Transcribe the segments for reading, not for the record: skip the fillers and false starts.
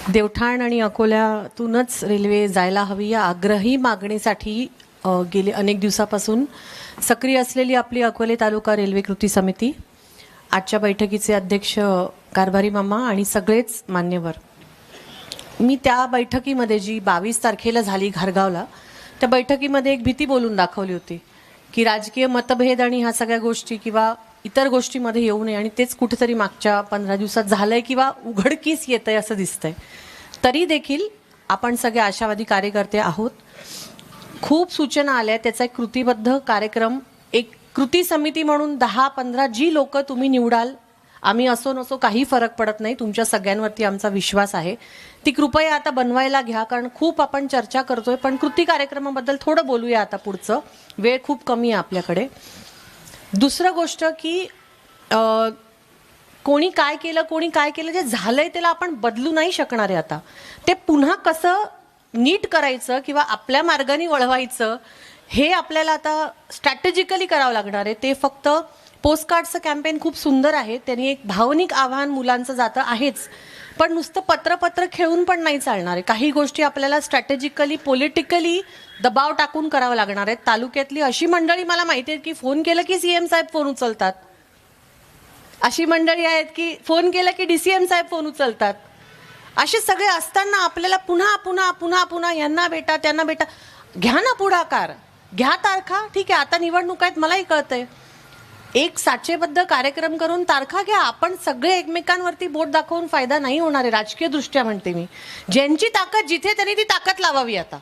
देवठाण आणि अकोल्यातूनच रेल्वे जायला हवी या आग्रही मागणीसाठी गेले अनेक दिवसापासून सक्रिय असलेली आपली अकोले तालुका रेल्वे कृती समिती आजच्या बैठकीचे अध्यक्ष कारभारी मामा आणि सगळेच मान्यवर. मी त्या बैठकीमध्ये जी 22 तारखेला झाली घारगावला, त्या बैठकीमध्ये एक भीती बोलून दाखवली होती की राजकीय मतभेद आणि ह्या सगळ्या गोष्टी किंवा इतर गोष्टीमध्ये येऊ नये, आणि तेच कुठेतरी मागच्या 15 दिवसात झालंय किंवा उघडकीस येतंय असं दिसतंय. तरी देखील आपण सगळे आशावादी कार्यकर्ते आहोत. खूप सूचना आल्या, त्याचा एक कृतीबद्ध कार्यक्रम, एक कृती समिती म्हणून 10-15 जी लोक तुम्ही निवडाल, आम्ही असो नसो काही फरक पडत नाही, तुमच्या सगळ्यांवरती आमचा विश्वास आहे, ती कृपया आता बनवायला घ्या. कारण खूप आपण चर्चा करतोय, पण कृती कार्यक्रमाबद्दल थोडं बोलूया आता. पुढचं वेळ खूप कमी आहे आपल्याकडे. दुसरं गोष्ट की कोणी काय केलं जे झालंय त्याला आपण बदलू नाही शकणार आहे. आता ते पुन्हा कसं नीट करायचं किंवा आपल्या मार्गाने वळवायचं हे आपल्याला आता स्ट्रॅटेजिकली करावं लागणार आहे. ते फक्त पोस्टकार्डचं कॅम्पेन खूप सुंदर आहे, त्यांनी एक भावनिक आव्हान मुलांचं जातं आहेच, पण नुसतं पत्र खेळून पण नाही चालणार आहे. काही गोष्टी आपल्याला स्ट्रॅटेजिकली पॉलिटिकली दबाव टाकून करावं लागणार आहे. तालुक्यातली अशी मंडळी मला माहिती आहे की फोन केलं की सीएम साहेब फोन उचलतात, अशी मंडळी आहेत की फोन केलं की डीसीएम साहेब फोन उचलतात. असे सगळे असताना आपल्याला पुन्हा पुन्हा पुन्हा पुन्हा यांना बेटा त्यांना बेटा, घ्या ना पुढाकार, घ्या तारखा. ठीक आहे, आता निवडणूक आहेत मलाही कळतंय, एक साचेबद्ध कार्यक्रम करून तारखा घ्या. आपण सगळे एकमेकांवरती बोट दाखवून फायदा नाही होणार आहे राजकीय दृष्ट्या. म्हणते मी, ज्यांची ताकद जिथे त्यांनी ती ताकद लावावी. आता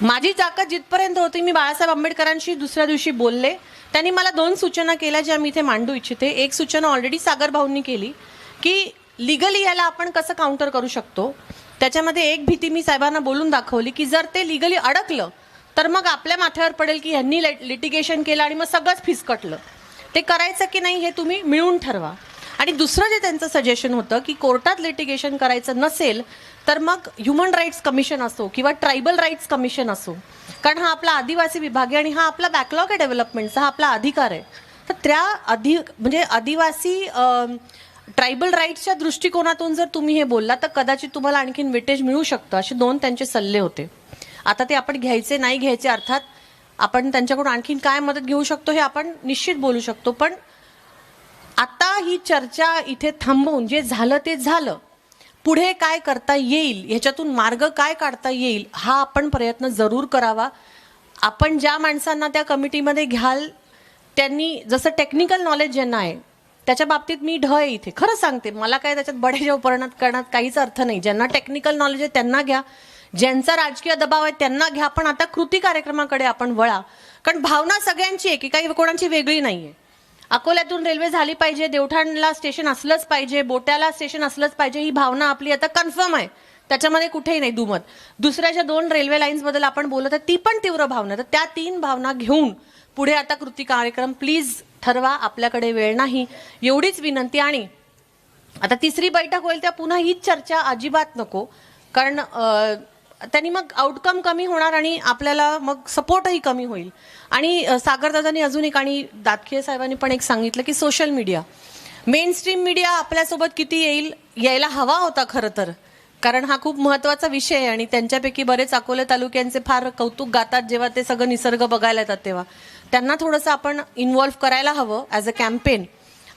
माझी ताकद जिथपर्यंत होती, मी बाळासाहेब आंबेडकरांशी दुसऱ्या दिवशी बोलले, त्यांनी मला 2 सूचना केल्या ज्या मी इथे मांडू इच्छिते. एक सूचना ऑलरेडी सागर भाऊंनी केली की लिगली याला आपण कसं काउंटर करू शकतो. त्याच्यामध्ये एक भीती मी साहेबांना बोलून दाखवली की जर ते लिगली अडकलं तर मग आपल्या माथ्यावर पडेल की ह्यांनी लिटिगेशन केलं आणि मग सगळंच फिसकटलं. ते करायचं की नाही हे तुम्ही मिळून ठरवा. आणि दुसरं जे त्यांचं सजेशन होतं की कोर्टात लिटिगेशन करायचं नसेल तर मग ह्युमन राईट्स कमिशन असो किंवा ट्रायबल राईट्स कमिशन असो, कारण हा आपला आदिवासी विभाग आहे आणि हा आपला बॅकलॉग आहे डेव्हलपमेंटचा, हा आपला अधिकार आहे. तर त्या म्हणजे आदिवासी ट्रायबल राईट्सच्या दृष्टिकोनातून जर तुम्ही हे बोलला तर कदाचित तुम्हाला आणखीन वेटेज मिळू शकतं. असे 2 त्यांचे सल्ले होते. आता ते आपण घ्यायचे नाही घ्यायचे, अर्थात आपण त्यांच्याकडून आणखीन काय मदत घेऊ शकतो हे आपण निश्चित बोलू शकतो. पण आता ही चर्चा इथे थांबवून जे झालं ते झालं, पुढे काय करता येईल, ह्याच्यातून मार्ग काय काढता येईल हा आपण प्रयत्न जरूर करावा. आपण ज्या माणसांना त्या कमिटीमध्ये घ्याल त्यांनी जसं टेक्निकल नॉलेज ज्यांना आहे त्याच्या बाबतीत मी ढ आहे इथे, खरं सांगते. मला काय त्याच्यात बडेजाव करण्यात काहीच अर्थ नाही. ज्यांना टेक्निकल नॉलेज आहे त्यांना घ्या, ज्यांचा राजकीय दबाव आहे त्यांना घ्या, पण आता कृती कार्यक्रमाकडे आपण वळा. कारण भावना सगळ्यांची आहे की काही कोणाची वेगळी नाहीये. अकोल्यातून रेल्वे झाली पाहिजे, देवठाणला स्टेशन असलंच पाहिजे, बोट्याला स्टेशन असलंच पाहिजे, ही भावना आपली आता कन्फर्म आहे, त्याच्यामध्ये कुठेही नाही दुमत. दुसऱ्याच्या 2 रेल्वे लाईन्स बद्दल आपण बोलत आहे, ती पण तीव्र भावना. तर त्या 3 भावना घेऊन पुढे आता कृती कार्यक्रम प्लीज ठरवा. आपल्याकडे वेळ नाही, एवढीच विनंती. आणि आता 3री बैठक होईल त्या पुन्हा हीच चर्चा अजिबात नको, कारण त्यांनी मग आउटकम कमी होणार आणि आपल्याला मग सपोर्टही कमी होईल. आणि सागरदादांनी अजून एक आणि दातखिळे साहेबांनी पण एक सांगितलं की social media, main stream media आपल्यासोबत किती यायला हवा होता खरं तर, कारण हा खूप महत्त्वाचा विषय आहे. आणि त्यांच्यापैकी बरेच अकोले तालुक्यांचे फार कौतुक गातात जेव्हा ते सगळं निसर्ग बघायला येतात, तेव्हा त्यांना थोडंसं आपण इन्व्हॉल्व्ह करायला हवं ॲज अ कॅम्पेन.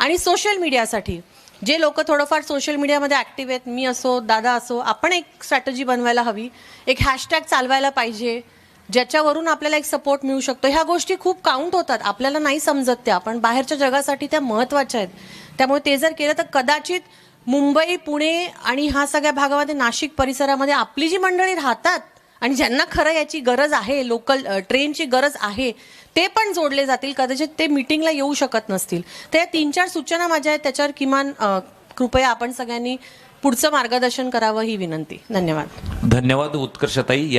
आणि सोशल मीडियासाठी जे लोक थोडंफार सोशल मीडियामध्ये ॲक्टिव्ह आहेत, मी असो दादा असो, आपण एक स्ट्रॅटेजी बनवायला हवी, एक हॅशटॅग चालवायला पाहिजे ज्याच्यावरून आपल्याला एक सपोर्ट मिळू शकतो. ह्या गोष्टी खूप काउंट होतात, आपल्याला नाही समजत त्या, पण बाहेरच्या जगासाठी त्या महत्त्वाच्या आहेत. त्यामुळे ते जर केलं तर कदाचित मुंबई, पुणे आणि ह्या सगळ्या भागामध्ये, नाशिक परिसरामध्ये आपली जी मंडळी राहतात आणि ज्यांना खरं याची गरज आहे, लोकल ट्रेनची गरज आहे, ते पण जोडले जातील. कदाचित ते मीटिंगला येऊ शकत नसतील. तर या 3-4 सूचना माझ्या आहेत, त्याच्यावर किमान कृपया आपण सगळ्यांनी पुढचं मार्गदर्शन करावं ही विनंती. धन्यवाद. धन्यवाद उत्कर्षताई.